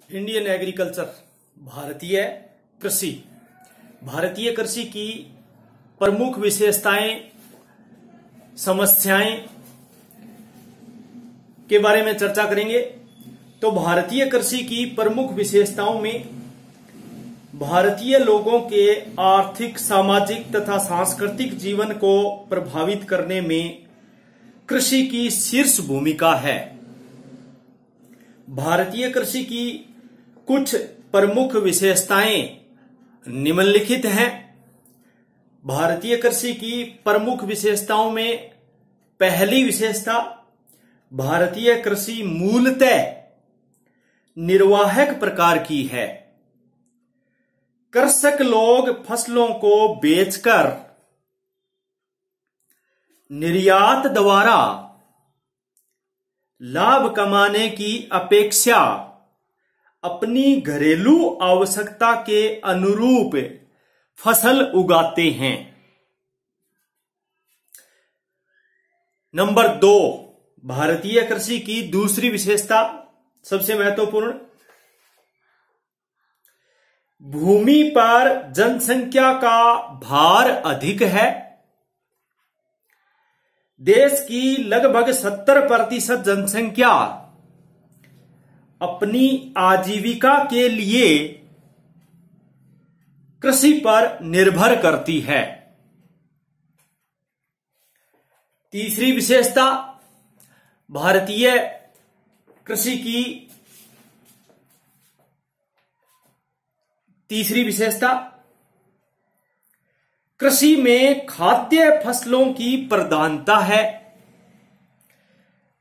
Indian agriculture, भारतीय कृषि। भारतीय कृषि की प्रमुख विशेषताएं, समस्याएं के बारे में चर्चा करेंगे। तो भारतीय कृषि की प्रमुख विशेषताओं में भारतीय लोगों के आर्थिक, सामाजिक तथा सांस्कृतिक जीवन को प्रभावित करने में कृषि की शीर्ष भूमिका है। भारतीय कृषि की कुछ प्रमुख विशेषताएं निम्नलिखित हैं। भारतीय कृषि की प्रमुख विशेषताओं में पहली विशेषता, भारतीय कृषि मूलतः निर्वाहक प्रकार की है। कृषक लोग फसलों को बेचकर निर्यात द्वारा लाभ कमाने की अपेक्षा अपनी घरेलू आवश्यकता के अनुरूप फसल उगाते हैं। नंबर 2, भारतीय कृषि की दूसरी विशेषता, सबसे महत्वपूर्ण, भूमि पर जनसंख्या का भार अधिक है। देश की लगभग 70% जनसंख्या अपनी आजीविका के लिए कृषि पर निर्भर करती है। तीसरी विशेषता, भारतीय कृषि की तीसरी विशेषता, कृषि में खाद्य फसलों की प्रधानता है,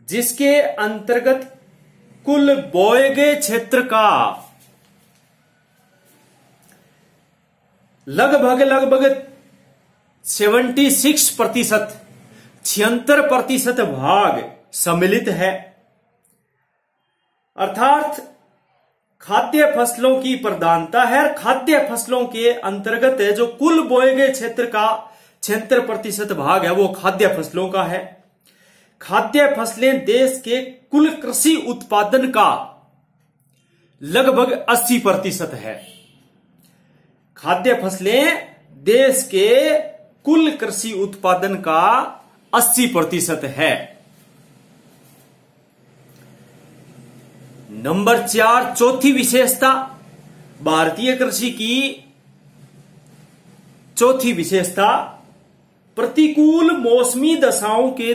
जिसके अंतर्गत कुल बोए गए क्षेत्र का लगभग 76%, 76% भाग सम्मिलित है। अर्थात खाद्य फसलों की प्रधानता है। खाद्य फसलों के अंतर्गत है जो कुल बोए गए क्षेत्र का 76% भाग है, वो खाद्य फसलों का है। खाद्य फसलें देश के कुल कृषि उत्पादन का लगभग 80% है। खाद्य फसलें देश के कुल कृषि उत्पादन का 80% है। नंबर 4, चौथी विशेषता, भारतीय कृषि की चौथी विशेषता, प्रतिकूल मौसमी दशाओं के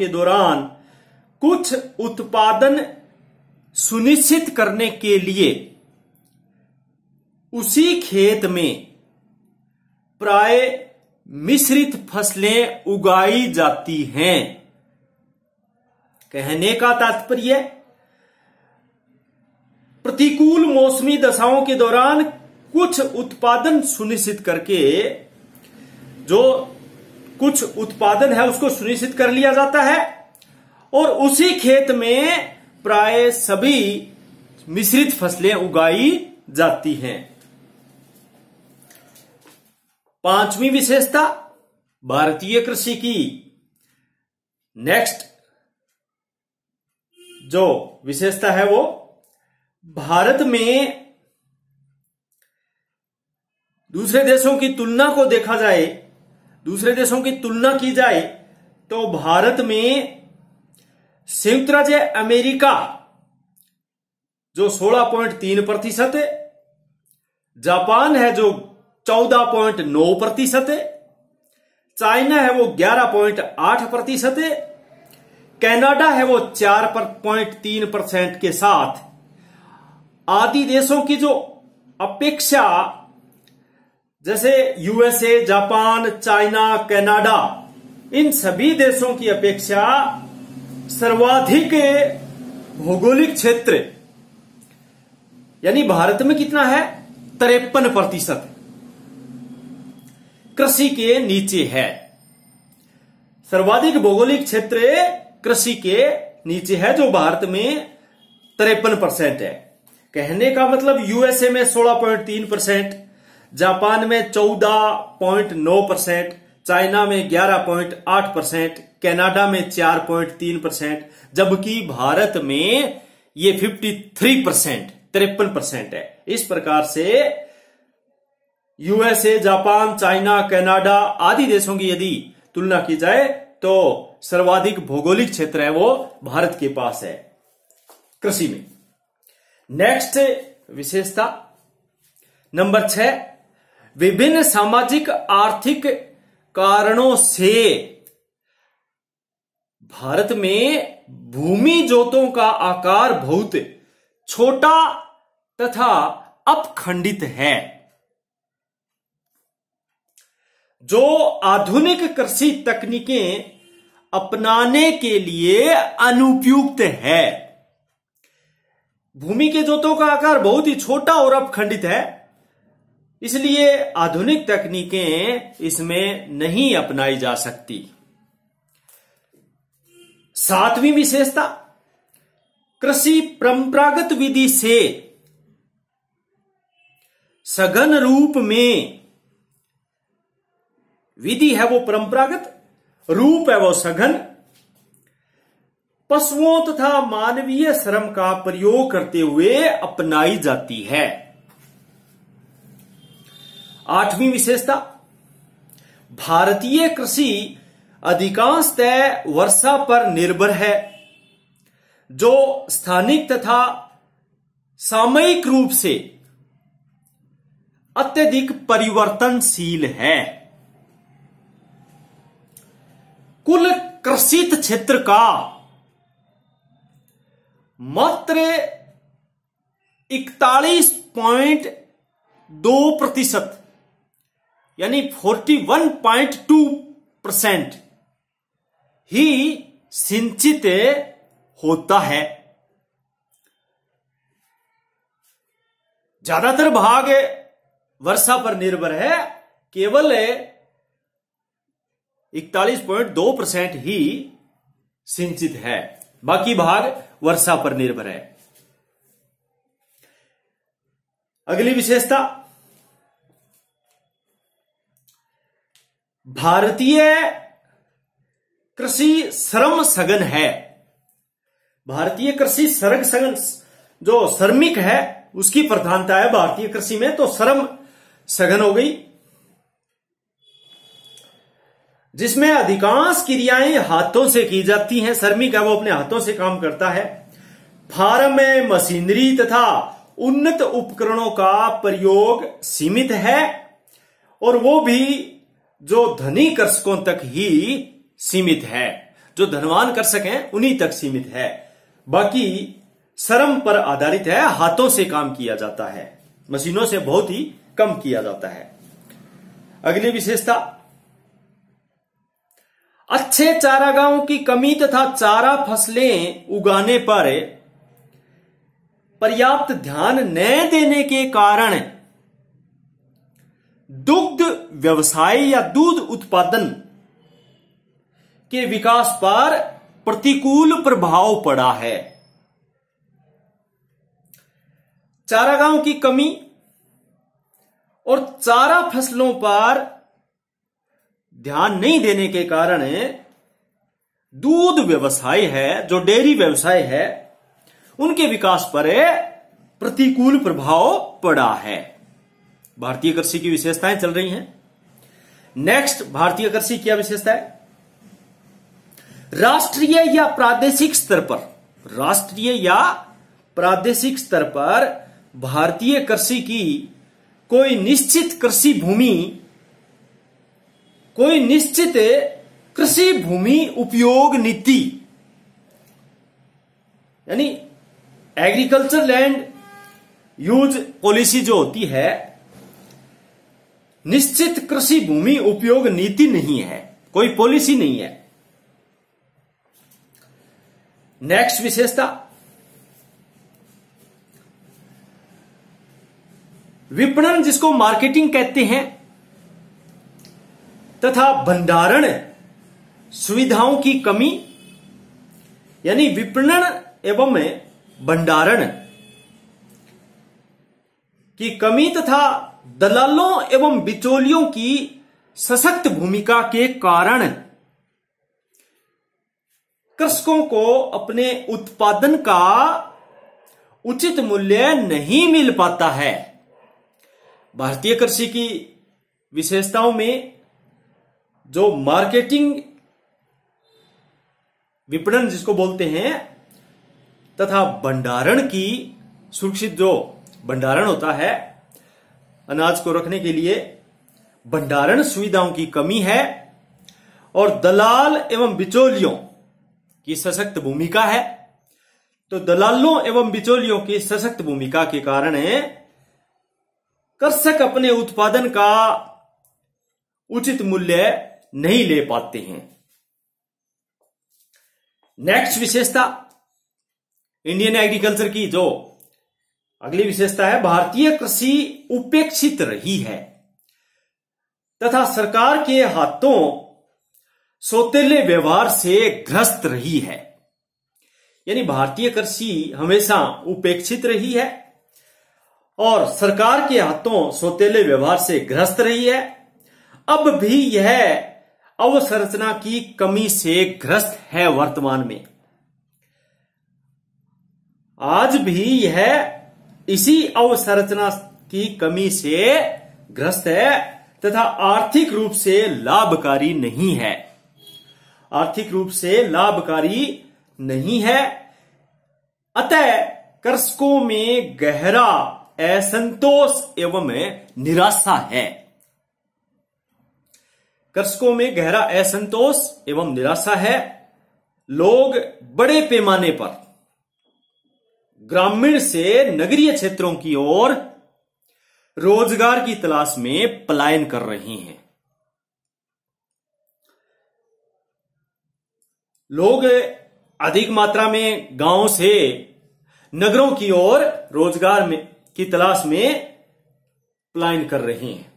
दौरान कुछ उत्पादन सुनिश्चित करने के लिए उसी खेत में प्राय मिश्रित फसलें उगाई जाती हैं। कहने का तात्पर्य, प्रतिकूल मौसमी दशाओं के दौरान कुछ उत्पादन सुनिश्चित करके, जो कुछ उत्पादन है उसको सुनिश्चित कर लिया जाता है और उसी खेत में प्राय सभी मिश्रित फसलें उगाई जाती हैं। पांचवी विशेषता, भारतीय कृषि की नेक्स्ट जो विशेषता है वो, भारत में दूसरे देशों की तुलना की जाए तो भारत में संयुक्त राज्य अमेरिका जो 16.3% है, जापान है जो 14.9% है, चाइना है वो 11.8% है, कनाडा है वो 4.3% के साथ आदि देशों की जो अपेक्षा, जैसे यूएसए, जापान, चाइना, कनाडा, इन सभी देशों की अपेक्षा सर्वाधिक भौगोलिक क्षेत्र यानी भारत में कितना है, 53% कृषि के नीचे है। सर्वाधिक भौगोलिक क्षेत्र कृषि के नीचे है, जो भारत में 53% है। कहने का मतलब यूएसए में 16.3%, जापान में 14.9%, चाइना में 11.8%, कनाडा में 4.3%, जबकि भारत में ये 53% है। इस प्रकार से यूएसए, जापान, चाइना, कनाडा आदि देशों की यदि तुलना की जाए तो सर्वाधिक भौगोलिक क्षेत्र है वो भारत के पास है कृषि में। नेक्स्ट विशेषता नंबर 6, विभिन्न सामाजिक आर्थिक कारणों से भारत में भूमि जोतों का आकार बहुत छोटा तथा अपखंडित है, जो आधुनिक कृषि तकनीकें अपनाने के लिए अनुपयुक्त है। भूमि के जोतों का आकार बहुत ही छोटा और अपखंडित है, इसलिए आधुनिक तकनीकें इसमें नहीं अपनाई जा सकती। 7वीं विशेषता, कृषि परंपरागत विधि से सघन रूप में, विधि है वो परंपरागत, रूप है वो सघन, पशुओं तथा मानवीय श्रम का प्रयोग करते हुए अपनाई जाती है। 8वीं विशेषता, भारतीय कृषि अधिकांशतः वर्षा पर निर्भर है, जो स्थानिक तथा सामयिक रूप से अत्यधिक परिवर्तनशील है। कुल कृषित क्षेत्र का मात्र 41.2% यानी 41.2% ही सिंचित होता है। ज्यादातर भाग वर्षा पर निर्भर है, केवल 41.2% ही सिंचित है, बाकी भाग वर्षा पर निर्भर है। अगली विशेषता, भारतीय कृषि श्रम सघन है। भारतीय कृषि श्रम सघन, जो श्रमिक है उसकी प्रधानता है भारतीय कृषि में, तो श्रम सघन हो गई, जिसमें अधिकांश क्रियाएं हाथों से की जाती हैं। श्रमिक है वो अपने हाथों से काम करता है। फार्म में मशीनरी तथा उन्नत उपकरणों का प्रयोग सीमित है, और वो भी जो धनी कृषकों तक ही सीमित है, जो धनवान कर सकें उन्हीं तक सीमित है। बाकी श्रम पर आधारित है, हाथों से काम किया जाता है, मशीनों से बहुत ही कम किया जाता है। अगली विशेषता, अच्छे चारागाहों की कमी तथा चारा फसलें उगाने पर पर्याप्त ध्यान न देने के कारण दुग्ध व्यवसाय या दूध उत्पादन के विकास पर प्रतिकूल प्रभाव पड़ा है। चारागाहों की कमी और चारा फसलों पर ध्यान नहीं देने के कारण दूध व्यवसाय है, जो डेयरी व्यवसाय है, उनके विकास पर प्रतिकूल प्रभाव पड़ा है। भारतीय कृषि की विशेषताएं चल रही हैं। नेक्स्ट, भारतीय कृषि क्या विशेषता है? राष्ट्रीय या प्रादेशिक स्तर पर, राष्ट्रीय या प्रादेशिक स्तर पर भारतीय कृषि की कोई निश्चित कृषि भूमि, कोई निश्चित कृषि भूमि उपयोग नीति, यानी एग्रीकल्चर लैंड यूज पॉलिसी जो होती है, निश्चित कृषि भूमि उपयोग नीति नहीं है, कोई पॉलिसी नहीं है। नेक्स्ट विशेषता, विपणन जिसको मार्केटिंग कहते हैं तथा भंडारण सुविधाओं की कमी, यानी विपणन एवं भंडारण की कमी तथा दलालों एवं बिचौलियों की सशक्त भूमिका के कारण कृषकों को अपने उत्पादन का उचित मूल्य नहीं मिल पाता है। भारतीय कृषि की विशेषताओं में जो मार्केटिंग, विपणन जिसको बोलते हैं, तथा भंडारण की सुरक्षित जो भंडारण होता है अनाज को रखने के लिए, भंडारण सुविधाओं की कमी है, और दलाल एवं बिचौलियों की सशक्त भूमिका है। तो दलालों एवं बिचौलियों की सशक्त भूमिका के कारण कृषक अपने उत्पादन का उचित मूल्य नहीं ले पाते हैं। नेक्स्ट विशेषता इंडियन एग्रीकल्चर की जो अगली विशेषता है, भारतीय कृषि उपेक्षित रही है तथा सरकार के हाथों सौतेले व्यवहार से ग्रस्त रही है। यानी भारतीय कृषि हमेशा उपेक्षित रही है और सरकार के हाथों सौतेले व्यवहार से ग्रस्त रही है। अब भी यह अवसंरचना की कमी से ग्रस्त है। वर्तमान में आज भी यह इसी अवसंरचना की कमी से ग्रस्त है तथा आर्थिक रूप से लाभकारी नहीं है। आर्थिक रूप से लाभकारी नहीं है। अतः कृषकों में गहरा असंतोष एवं निराशा है। कृषकों में गहरा असंतोष एवं निराशा है। लोग बड़े पैमाने पर ग्रामीण से नगरीय क्षेत्रों की ओर रोजगार की तलाश में पलायन कर रहे हैं। लोग अधिक मात्रा में गांवों से नगरों की ओर रोजगार की तलाश में पलायन कर रहे हैं।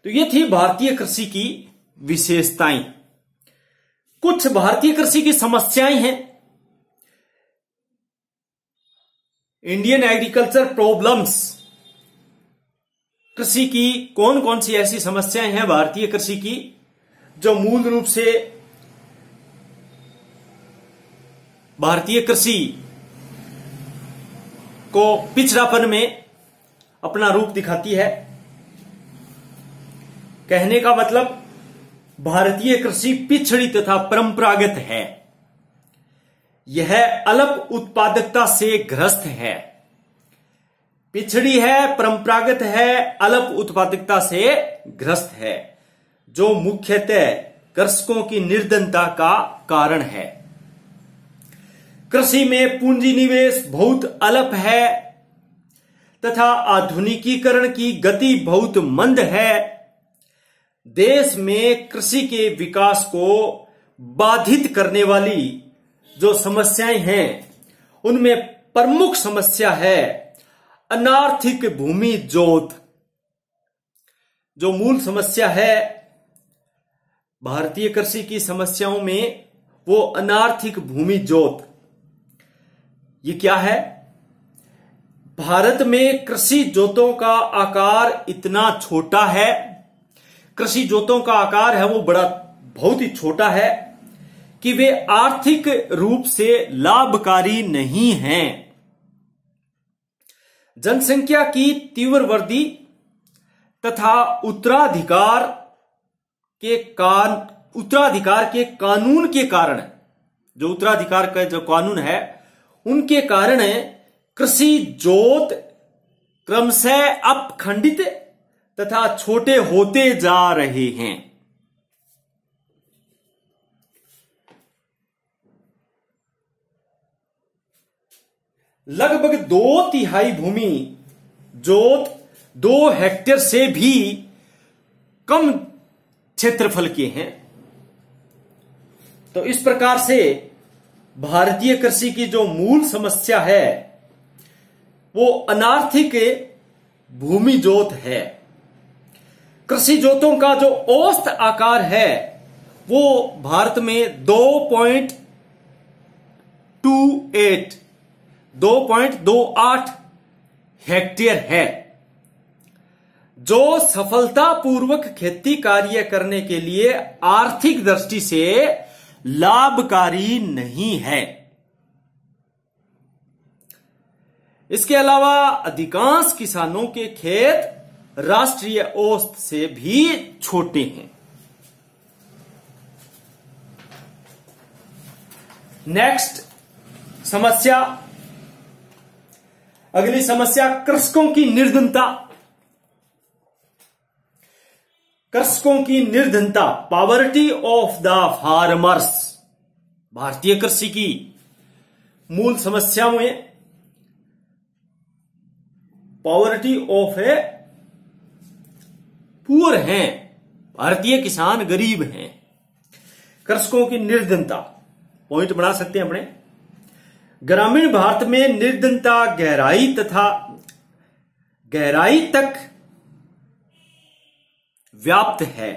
तो ये थी भारतीय कृषि की विशेषताएं। कुछ भारतीय कृषि की समस्याएं हैं। इंडियन एग्रीकल्चर प्रॉब्लम्स, कृषि की कौन कौन सी ऐसी समस्याएं हैं भारतीय कृषि की जो मूल रूप से भारतीय कृषि को पिछड़ापन में अपना रूप दिखाती है। कहने का मतलब भारतीय कृषि पिछड़ी तथा परंपरागत है। यह अल्प उत्पादकता से ग्रस्त है। पिछड़ी है, परंपरागत है, अल्प उत्पादकता से ग्रस्त है, जो मुख्यतः कृषकों की निर्धनता का कारण है। कृषि में पूंजी निवेश बहुत अल्प है तथा आधुनिकीकरण की गति बहुत मंद है। देश में कृषि के विकास को बाधित करने वाली जो समस्याएं हैं उनमें प्रमुख समस्या है अनार्थिक भूमि जोत। जो मूल समस्या है भारतीय कृषि की समस्याओं में वो अनार्थिक भूमि जोत। ये क्या है? भारत में कृषि जोतों का आकार इतना छोटा है, कृषि जोतों का आकार है वो बहुत ही छोटा है कि वे आर्थिक रूप से लाभकारी नहीं हैं। जनसंख्या की तीव्र वृद्धि तथा उत्तराधिकार के कानून के कारण, जो उत्तराधिकार का जो कानून है उनके कारण कृषि जोत क्रमशः अपखंडित तथा छोटे होते जा रहे हैं। लगभग 2/3 भूमि जोत 2 हेक्टेयर से भी कम क्षेत्रफल के हैं। तो इस प्रकार से भारतीय कृषि की जो मूल समस्या है वो अनार्थिक भूमि जोत है। कृषि जोतों का जो औसत आकार है वो भारत में 2.28 हेक्टेयर है, जो सफलतापूर्वक खेती कार्य करने के लिए आर्थिक दृष्टि से लाभकारी नहीं है। इसके अलावा अधिकांश किसानों के खेत राष्ट्रीय औसत से भी छोटे हैं। नेक्स्ट समस्या, अगली समस्या कृषकों की निर्धनता। कृषकों की निर्धनता, पॉवर्टी ऑफ द फार्मर्स, भारतीय कृषि की मूल समस्याओं में पॉवर्टी ऑफ है, पुअर हैं, भारतीय किसान गरीब हैं। कृषकों की निर्धनता पॉइंट बना सकते हैं अपने। ग्रामीण भारत में निर्धनता गहराई तक व्याप्त है।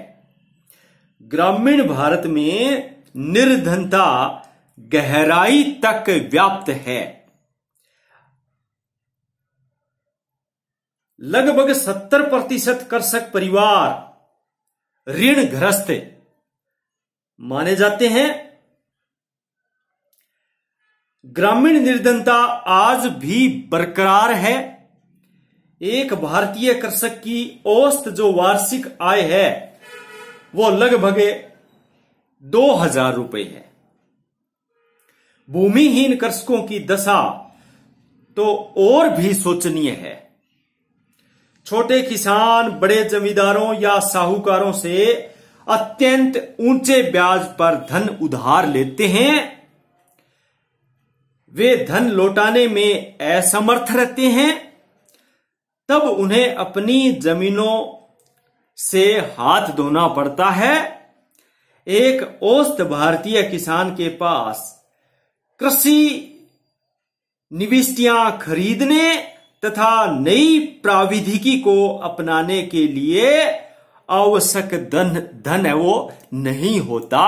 ग्रामीण भारत में निर्धनता गहराई तक व्याप्त है। लगभग 70% कृषक परिवार ऋणग्रस्त माने जाते हैं। ग्रामीण निर्धनता आज भी बरकरार है। एक भारतीय कृषक की औसत जो वार्षिक आय है वो लगभग 2000 रुपए है। भूमिहीन कृषकों की दशा तो और भी शोचनीय है। छोटे किसान बड़े जमींदारों या साहूकारों से अत्यंत ऊंचे ब्याज पर धन उधार लेते हैं। वे धन लौटाने में असमर्थ रहते हैं, तब उन्हें अपनी जमीनों से हाथ धोना पड़ता है। एक औसत भारतीय किसान के पास कृषि निविष्टियां खरीदने तथा नई प्रौद्योगिकी को अपनाने के लिए आवश्यक धन है वो नहीं होता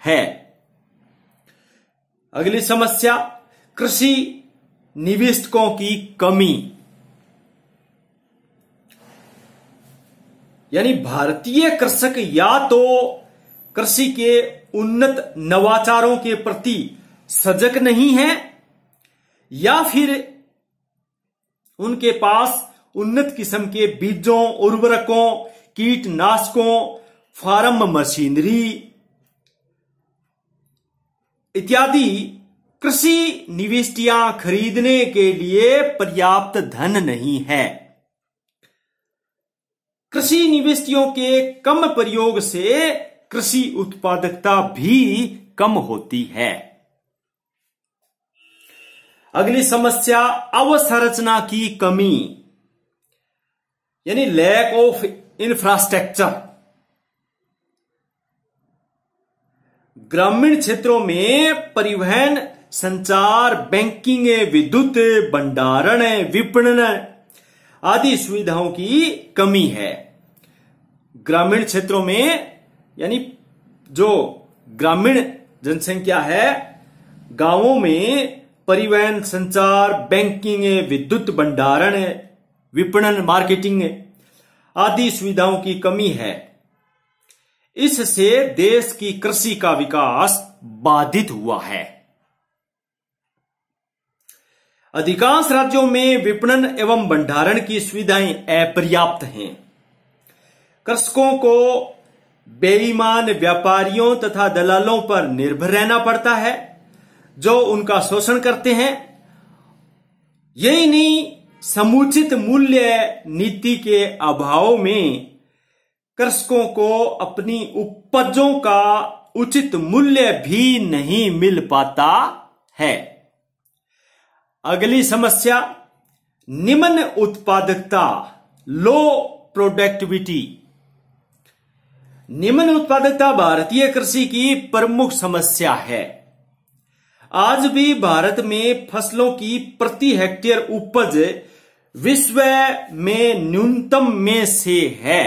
है। अगली समस्या, कृषि निवेशकों की कमी। यानी भारतीय कृषक या तो कृषि के उन्नत नवाचारों के प्रति सजग नहीं है या फिर उनके पास उन्नत किस्म के बीजों, उर्वरकों, कीटनाशकों, फार्म मशीनरी इत्यादि कृषि निविष्टियां खरीदने के लिए पर्याप्त धन नहीं है। कृषि निविष्टियों के कम प्रयोग से कृषि उत्पादकता भी कम होती है। अगली समस्या, अवसंरचना की कमी यानी लैक ऑफ इंफ्रास्ट्रक्चर। ग्रामीण क्षेत्रों में परिवहन, संचार, बैंकिंग, विद्युत, भंडारण, विपणन आदि सुविधाओं की कमी है। ग्रामीण क्षेत्रों में यानी जो ग्रामीण जनसंख्या है, गांवों में परिवहन, संचार, बैंकिंग, विद्युत, भंडारण, विपणन, मार्केटिंग आदि सुविधाओं की कमी है। इससे देश की कृषि का विकास बाधित हुआ है। अधिकांश राज्यों में विपणन एवं भंडारण की सुविधाएं अपर्याप्त हैं। कृषकों को बेईमान व्यापारियों तथा दलालों पर निर्भर रहना पड़ता है जो उनका शोषण करते हैं। यही नहीं, समुचित मूल्य नीति के अभाव में कृषकों को अपनी उपजों का उचित मूल्य भी नहीं मिल पाता है। अगली समस्या, निम्न उत्पादकता, लो प्रोडक्टिविटी। निम्न उत्पादकता भारतीय कृषि की प्रमुख समस्या है। आज भी भारत में फसलों की प्रति हेक्टेयर उपज विश्व में न्यूनतम में से है।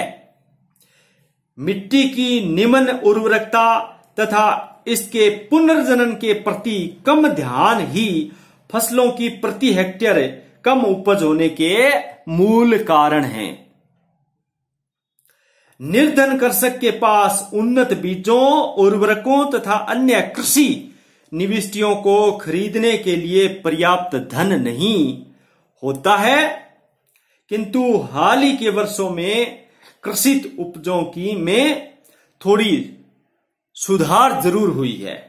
मिट्टी की निम्न उर्वरकता तथा इसके पुनर्जनन के प्रति कम ध्यान ही फसलों की प्रति हेक्टेयर कम उपज होने के मूल कारण हैं। निर्धन कृषक के पास उन्नत बीजों, उर्वरकों तथा अन्य कृषि निविष्टियों को खरीदने के लिए पर्याप्त धन नहीं होता है, किंतु हाल ही के वर्षों में कृषित उपजों की में थोड़ी सुधार जरूर हुई है।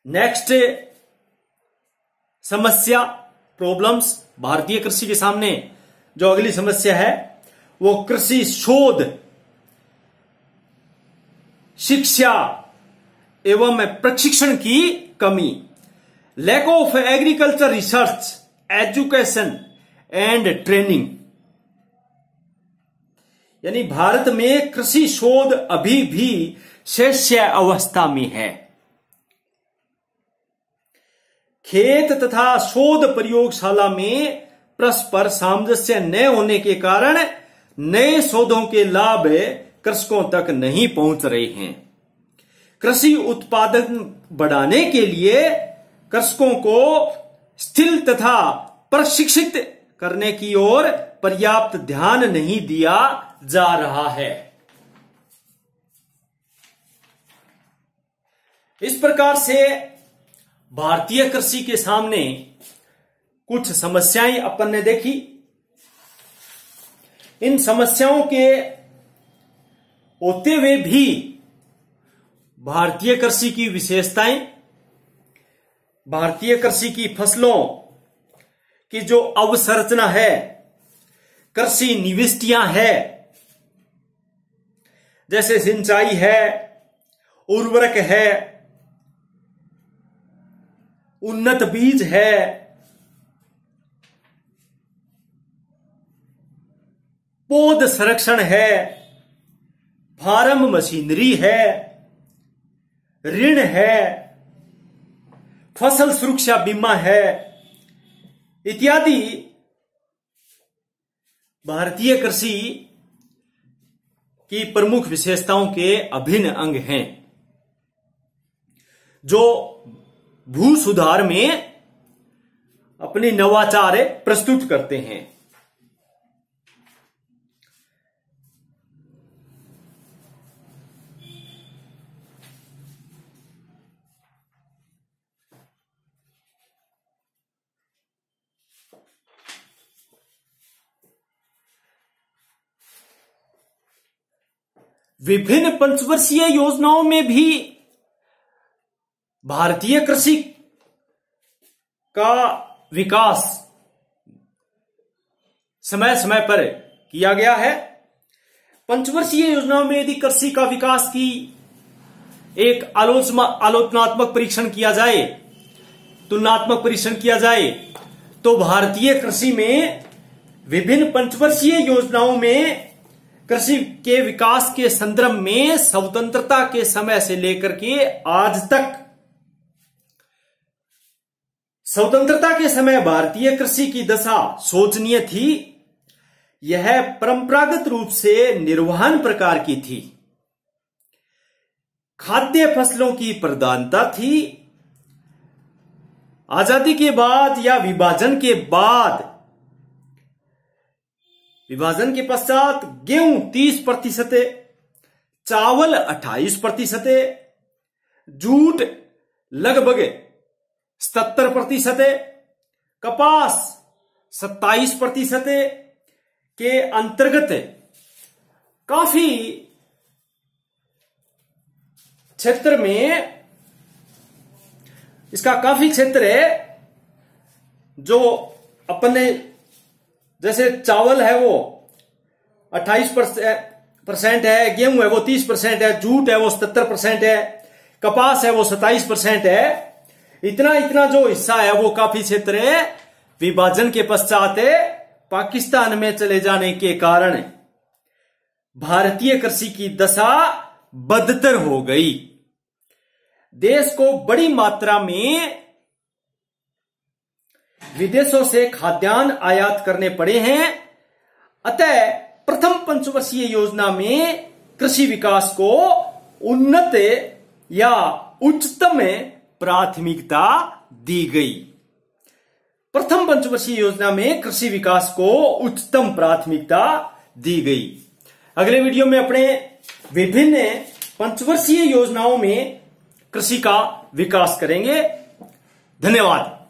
नेक्स्ट समस्या, प्रॉब्लम्स, भारतीय कृषि के सामने जो अगली समस्या है वो कृषि शोध, शिक्षा एवं प्रशिक्षण की कमी, lack of agriculture research, education and training. यानी भारत में कृषि शोध अभी भी शैशव अवस्था में है। खेत तथा शोध प्रयोगशाला में परस्पर सामंजस्य न होने के कारण नए शोधों के लाभ कृषकों तक नहीं पहुंच रहे हैं। कृषि उत्पादन बढ़ाने के लिए कृषकों को स्थिर तथा प्रशिक्षित करने की ओर पर्याप्त ध्यान नहीं दिया जा रहा है। इस प्रकार से भारतीय कृषि के सामने कुछ समस्याएं अपन ने देखी। इन समस्याओं के होते हुए भी भारतीय कृषि की विशेषताएं, भारतीय कृषि की फसलों की जो अवसंरचना है, कृषि निविष्टियां है, जैसे सिंचाई है, उर्वरक है, उन्नत बीज है, पौध संरक्षण है, फार्म मशीनरी है, ऋण है, फसल सुरक्षा बीमा है इत्यादि भारतीय कृषि की प्रमुख विशेषताओं के अभिन्न अंग हैं, जो भू सुधार में अपनी नवाचार प्रस्तुत करते हैं। विभिन्न पंचवर्षीय योजनाओं में भी भारतीय कृषि का विकास समय समय पर किया गया है। पंचवर्षीय योजनाओं में यदि कृषि का विकास की एक आलोचनात्मक परीक्षण किया जाए, तुलनात्मक परीक्षण किया जाए, तो भारतीय कृषि में विभिन्न पंचवर्षीय योजनाओं में कृषि के विकास के संदर्भ में स्वतंत्रता के समय से लेकर के आज तक, स्वतंत्रता के समय भारतीय कृषि की दशा शोचनीय थी। यह परंपरागत रूप से निर्वहन प्रकार की थी, खाद्य फसलों की प्रधानता थी। आजादी के बाद या विभाजन के बाद, विभाजन के पश्चात गेहूं 30%, चावल 28%, जूट लगभग 77%, कपास 27% के अंतर्गत काफी क्षेत्र में, इसका काफी क्षेत्र है जो अपने, जैसे चावल है वो 28% है, गेहूं है वो 30% है, जूट है वो 77% है, कपास है वो 27% है। इतना जो हिस्सा है वो काफी क्षेत्र है विभाजन के पश्चात पाकिस्तान में चले जाने के कारण भारतीय कृषि की दशा बदतर हो गई। देश को बड़ी मात्रा में विदेशों से खाद्यान्न आयात करने पड़े हैं। अतः प्रथम पंचवर्षीय योजना में कृषि विकास को उन्नत या उच्चतम प्राथमिकता दी गई। प्रथम पंचवर्षीय योजना में कृषि विकास को उच्चतम प्राथमिकता दी गई। अगले वीडियो में अपने विभिन्न पंचवर्षीय योजनाओं में कृषि का विकास करेंगे। धन्यवाद।